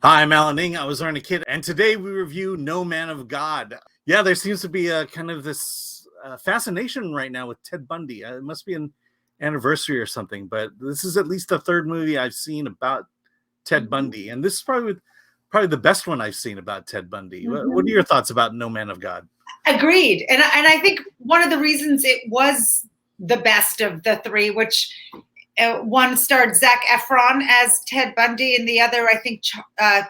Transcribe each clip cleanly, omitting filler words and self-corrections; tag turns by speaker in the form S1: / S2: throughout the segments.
S1: Hi, I'm Alan Ning. I was Zorianna Kit, and today we review No Man of God. Yeah, there seems to be a kind of this fascination right now with Ted Bundy. It must be an anniversary or something, but this is at least the third movie I've seen about Ted
S2: Mhm.
S1: Bundy, and this is probably the best one I've seen about Ted Bundy. What are
S2: Mhm.
S1: your thoughts about No Man of God?
S2: Agreed. And I think one of the reasons it was the best of the three, which one starred Zac Efron as Ted Bundy, and the other, I think, starred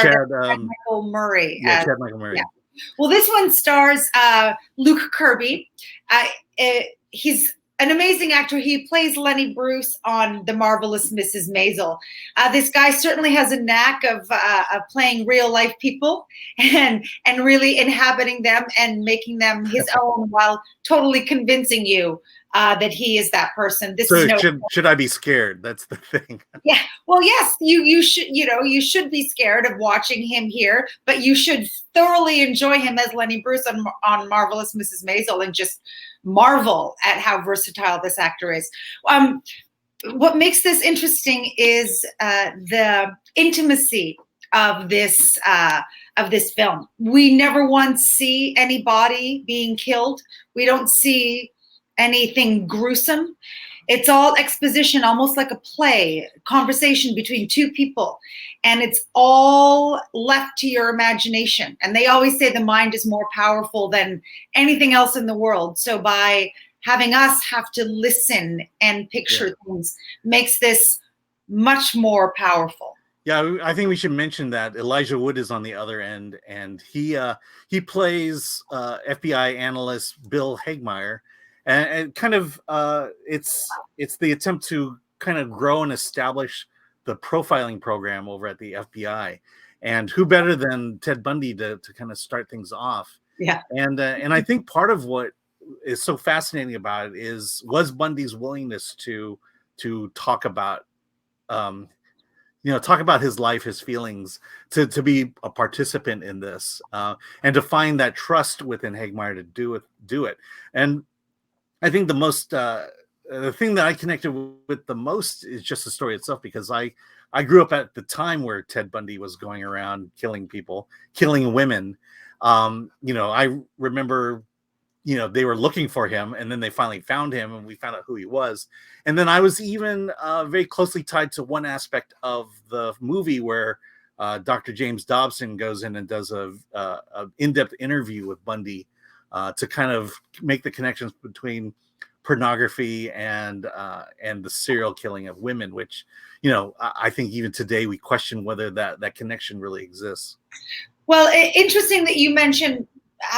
S1: Chad,
S2: Michael Murray
S1: yeah,
S2: as,
S1: Chad Michael
S2: yeah.
S1: Murray.
S2: Well, this one stars Luke Kirby. He's an amazing actor. He plays Lenny Bruce on The Marvelous Mrs. Maisel. This guy certainly has a knack of playing real life people and really inhabiting them and making them his own while totally convincing you that he is that person. This is
S1: So
S2: no.
S1: should I be scared? That's the thing.
S2: Yeah. Well, yes, you should, you should be scared of watching him here, but you should thoroughly enjoy him as Lenny Bruce on Marvelous Mrs. Maisel and just marvel at how versatile this actor is. What makes this interesting is the intimacy of this film. We never once see anybody being killed. We don't see anything gruesome. It's all exposition, almost like a play, conversation between two people. And it's all left to your imagination. And they always say the mind is more powerful than anything else in the world. So by having us have to listen and picture things makes this much more powerful.
S1: Yeah, I think we should mention that Elijah Wood is on the other end, and he plays FBI analyst Bill Hagmaier, and kind of it's the attempt to kind of grow and establish the profiling program over at the FBI, and who better than Ted Bundy to kind of start things off?
S2: Yeah,
S1: and I think part of what is so fascinating about it was Bundy's willingness to talk about. Talk about his life, his feelings, to be a participant in this, and to find that trust within Hagmaier to do it. And I think the thing that I connected with the most is just the story itself, because I grew up at the time where Ted Bundy was going around killing people, killing women. I remember they were looking for him, and then they finally found him, and we found out who he was. And then I was even very closely tied to one aspect of the movie where Dr. James Dobson goes in and does a in-depth interview with Bundy to kind of make the connections between pornography and the serial killing of women, which I think even today we question whether that connection really exists.
S2: Well, interesting that you mentioned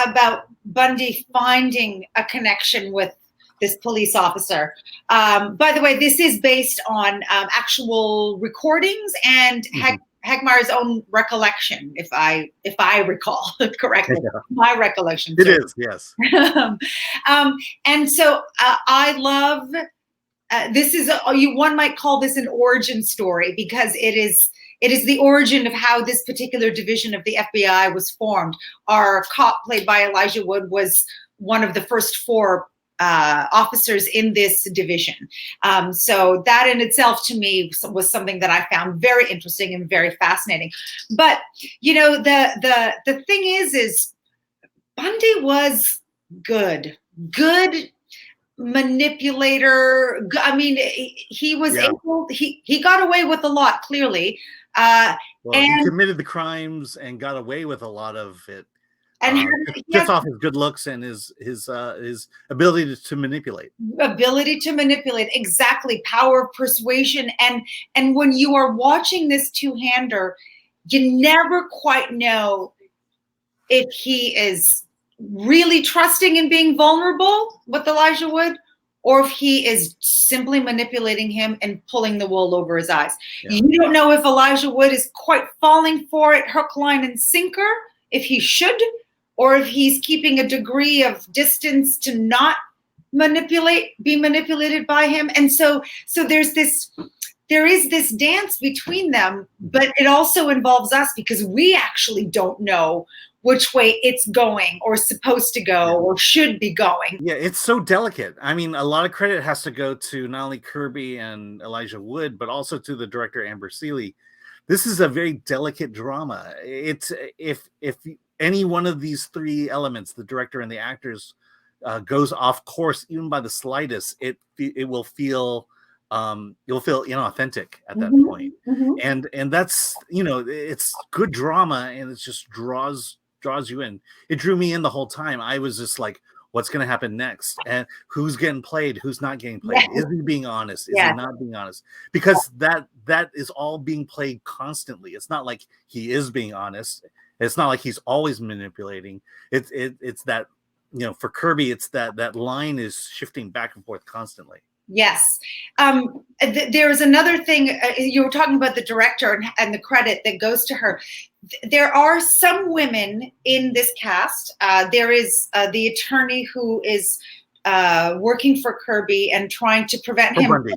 S2: about Bundy finding a connection with this police officer. By the way, this is based on actual recordings and Hagmaier's own recollection, if I recall correctly.
S1: Yeah.
S2: My recollection.
S1: It is, yes.
S2: And so I love. This is one might call this an origin story, because it is the origin of how this particular division of the FBI was formed. Our cop, played by Elijah Wood, was one of the first four officers in this division. So that in itself, to me, was something that I found very interesting and very fascinating. But the thing is Bundy was good manipulator. I mean, he was able. He got away with a lot, clearly.
S1: He committed the crimes and got away with a lot of it.
S2: And
S1: just off his good looks and his ability to manipulate.
S2: Exactly. Power of persuasion. And when you are watching this two-hander, you never quite know if he is really trusting in being vulnerable with Elijah Wood, or if he is simply manipulating him and pulling the wool over his eyes. Yeah. You don't know if Elijah Wood is quite falling for it, hook, line, and sinker, if he should, or if he's keeping a degree of distance to not be manipulated by him. And so there is this dance between them, but it also involves us, because we actually don't know which way it's going or supposed to go or should be going.
S1: Yeah, it's so delicate. I mean, a lot of credit has to go to not only Kirby and Elijah Wood, but also to the director, Amber Sealey, this is a very delicate drama. It's if any one of these three elements, the director and the actors, goes off course even by the slightest, it will feel you'll feel inauthentic at that point. And that's, it's good drama, and it just draws you in. It drew me in the whole time. I was just like, what's going to happen next, and who's getting played, who's not getting played. Is he being honest, is he not being honest? Because that is all being played constantly. It's not like he is being honest. It's not like he's always manipulating. It's that, for Kirby, it's that line is shifting back and forth constantly.
S2: Yes. There is another thing. You were talking about the director and the credit that goes to her. There are some women in this cast. There is the attorney who is working for Kirby and trying to prevent him.
S1: Bundy.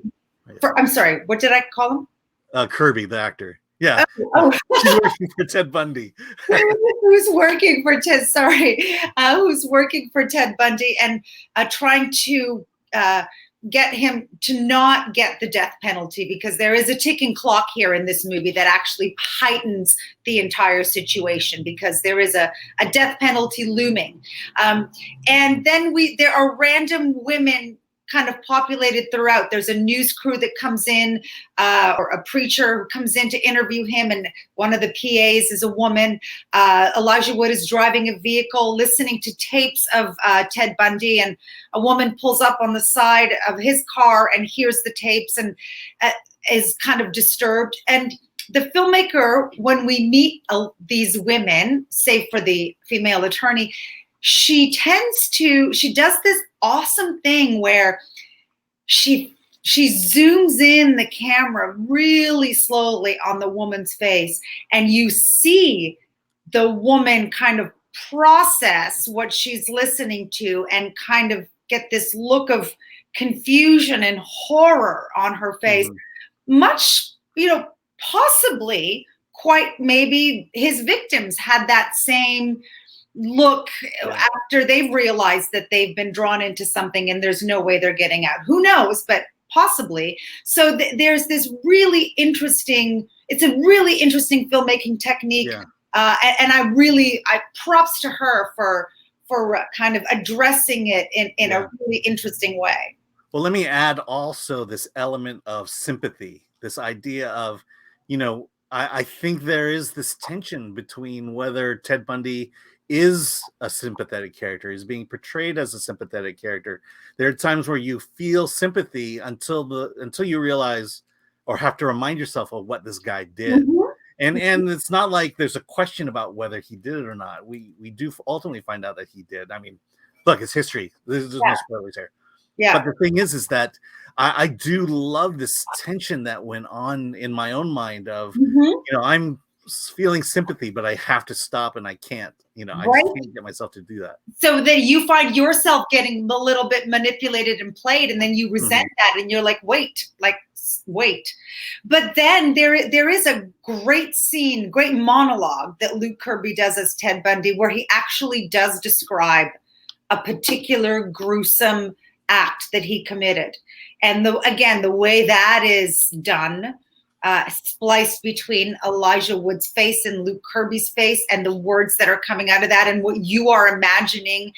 S2: I'm sorry, what did I call him?
S1: Kirby, the actor. Yeah. She's working for Ted Bundy.
S2: Who's working for Ted? Sorry. Who's working for Ted Bundy and trying to get him to not get the death penalty, because there is a ticking clock here in this movie that actually heightens the entire situation, because there is a death penalty looming. And then there are random women kind of populated throughout. There's a news crew that comes in, or a preacher who comes in to interview him, and one of the PAs is a woman. Elijah Wood is driving a vehicle, listening to tapes of Ted Bundy, and a woman pulls up on the side of his car and hears the tapes and is kind of disturbed. And the filmmaker, when we meet these women, save for the female attorney, she does this awesome thing where she zooms in the camera really slowly on the woman's face, and you see the woman kind of process what she's listening to and kind of get this look of confusion and horror on her face. Much, possibly quite maybe his victims had that same look after they've realized that they've been drawn into something and there's no way they're getting out. Who knows, but possibly. So there's this really interesting, it's a really interesting filmmaking technique. And I props to her for kind of addressing it in a really interesting way.
S1: Well, let me add also this element of sympathy, this idea of, I think there is this tension between whether Ted Bundy is a sympathetic character, is being portrayed as a sympathetic character. There are times where you feel sympathy until you realize or have to remind yourself of what this guy did. And it's not like there's a question about whether he did it or not. We do ultimately find out that he did. I mean, look, it's history. There's no spoilers here. But the thing is that I do love this tension that went on in my own mind of, I'm feeling sympathy, but I have to stop, and I can't. I just can't get myself to do that. So
S2: then you find yourself getting a little bit manipulated and played, and then you resent that, and you're like, wait. But then there is a great scene, great monologue that Luke Kirby does as Ted Bundy, where he actually does describe a particular gruesome act that he committed. And the way that is done, spliced between Elijah Wood's face and Luke Kirby's face, and the words that are coming out of that and what you are imagining,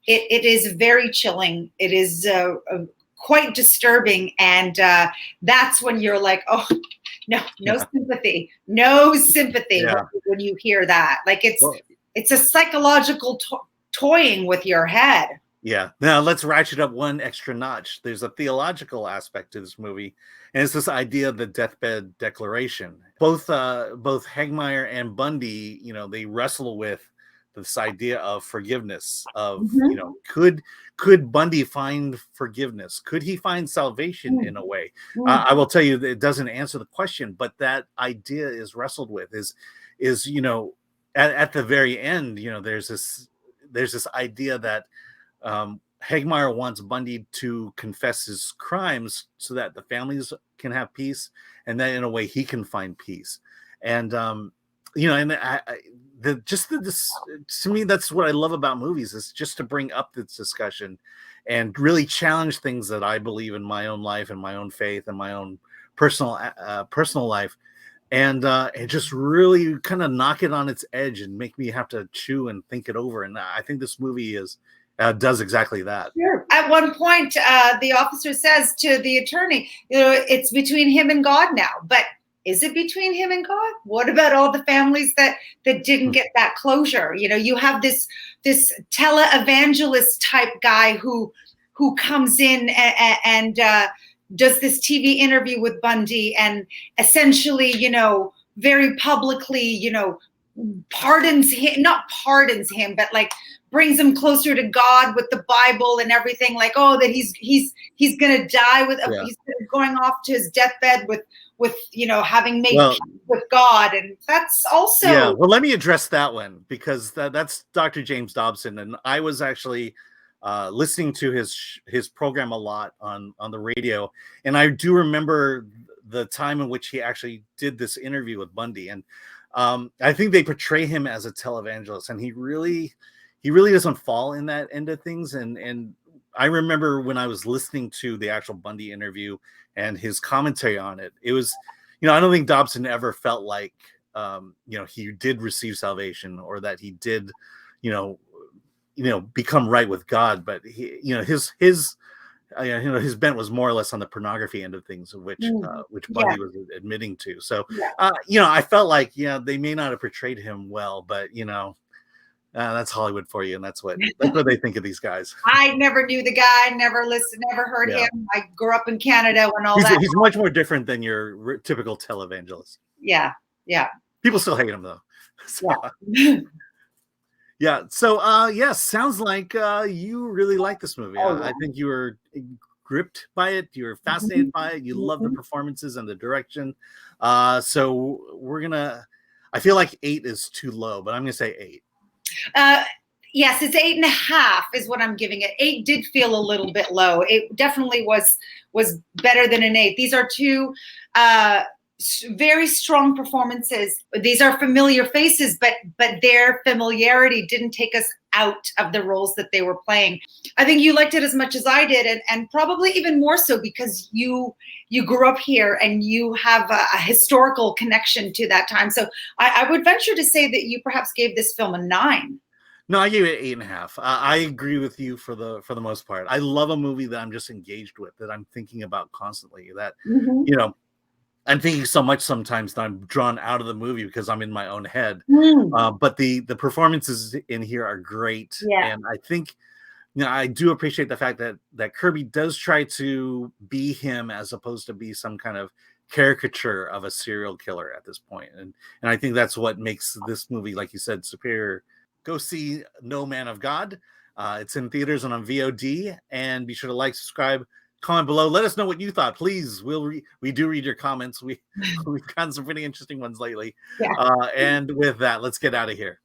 S2: it is very chilling. It is quite disturbing. And that's when you're like, oh, no sympathy, when you hear that. Like it's a psychological toying with your head.
S1: Yeah. Now let's ratchet up one extra notch. There's a theological aspect to this movie, and it's this idea of the deathbed declaration. Both Hagmaier and Bundy, they wrestle with this idea of forgiveness. Of could Bundy find forgiveness? Could he find salvation in a way? I will tell you that it doesn't answer the question, but that idea is wrestled with. Is at the very end, there's this idea that Hagmaier wants Bundy to confess his crimes so that the families can have peace, and then in a way he can find peace. And to me, that's what I love about movies, is just to bring up this discussion and really challenge things that I believe in my own life and my own faith and my own personal life, and just really kind of knock it on its edge and make me have to chew and think it over. And I think this movie does exactly that.
S2: Sure. At one point, the officer says to the attorney, it's between him and God now. But is it between him and God? What about all the families that didn't get that closure? You have this televangelist type guy who comes in and does this TV interview with Bundy and essentially, very publicly, pardons him, not pardons him, but like brings him closer to God with the Bible and everything, like, oh, that he's gonna die he's going off to his deathbed with having made peace with God. And that's also
S1: well, let me address that one, because that's Dr. James Dobson, and I was actually listening to his program a lot on the radio, and I do remember the time in which he actually did this interview with Bundy, and I think they portray him as a televangelist, and he really doesn't fall in that end of things. And I remember when I was listening to the actual Bundy interview and his commentary on it, it was, I don't think Dobson ever felt like he did receive salvation, or that he did become right with God, but his bent was more or less on the pornography end of things, which Bundy was admitting to. So I felt like they may not have portrayed him well, but that's Hollywood for you, and that's what they think of these guys.
S2: I never knew the guy, never listened, never heard him. I grew up in Canada when
S1: he's much more different than your typical televangelist.
S2: Yeah.
S1: People still hate him though. So. Yeah. So, sounds like you really like this movie. I think you were gripped by it. You were fascinated by it. You love the performances and the direction. So I feel like 8 is too low, but I'm going to say 8.
S2: Yes, it's 8.5 is what I'm giving it. 8 did feel a little bit low. It definitely was better than an 8. These are two very strong performances. These are familiar faces, but their familiarity didn't take us out of the roles that they were playing. I think you liked it as much as I did, and probably even more so because you grew up here and you have a historical connection to that time. So I would venture to say that you perhaps gave this film a 9.
S1: No, I gave it 8.5. I agree with you for the most part. I love a movie that I'm just engaged with, that I'm thinking about constantly, that I'm thinking so much sometimes that I'm drawn out of the movie because I'm in my own head. But the performances in here are great. Yeah. And I think, I do appreciate the fact that Kirby does try to be him as opposed to be some kind of caricature of a serial killer at this point. And I think that's what makes this movie, like you said, superior. Go see No Man of God. It's in theaters and on VOD. And be sure to like, subscribe, comment below. Let us know what you thought, please. We do read your comments. We've gotten some pretty interesting ones lately. And with that, let's get out of here.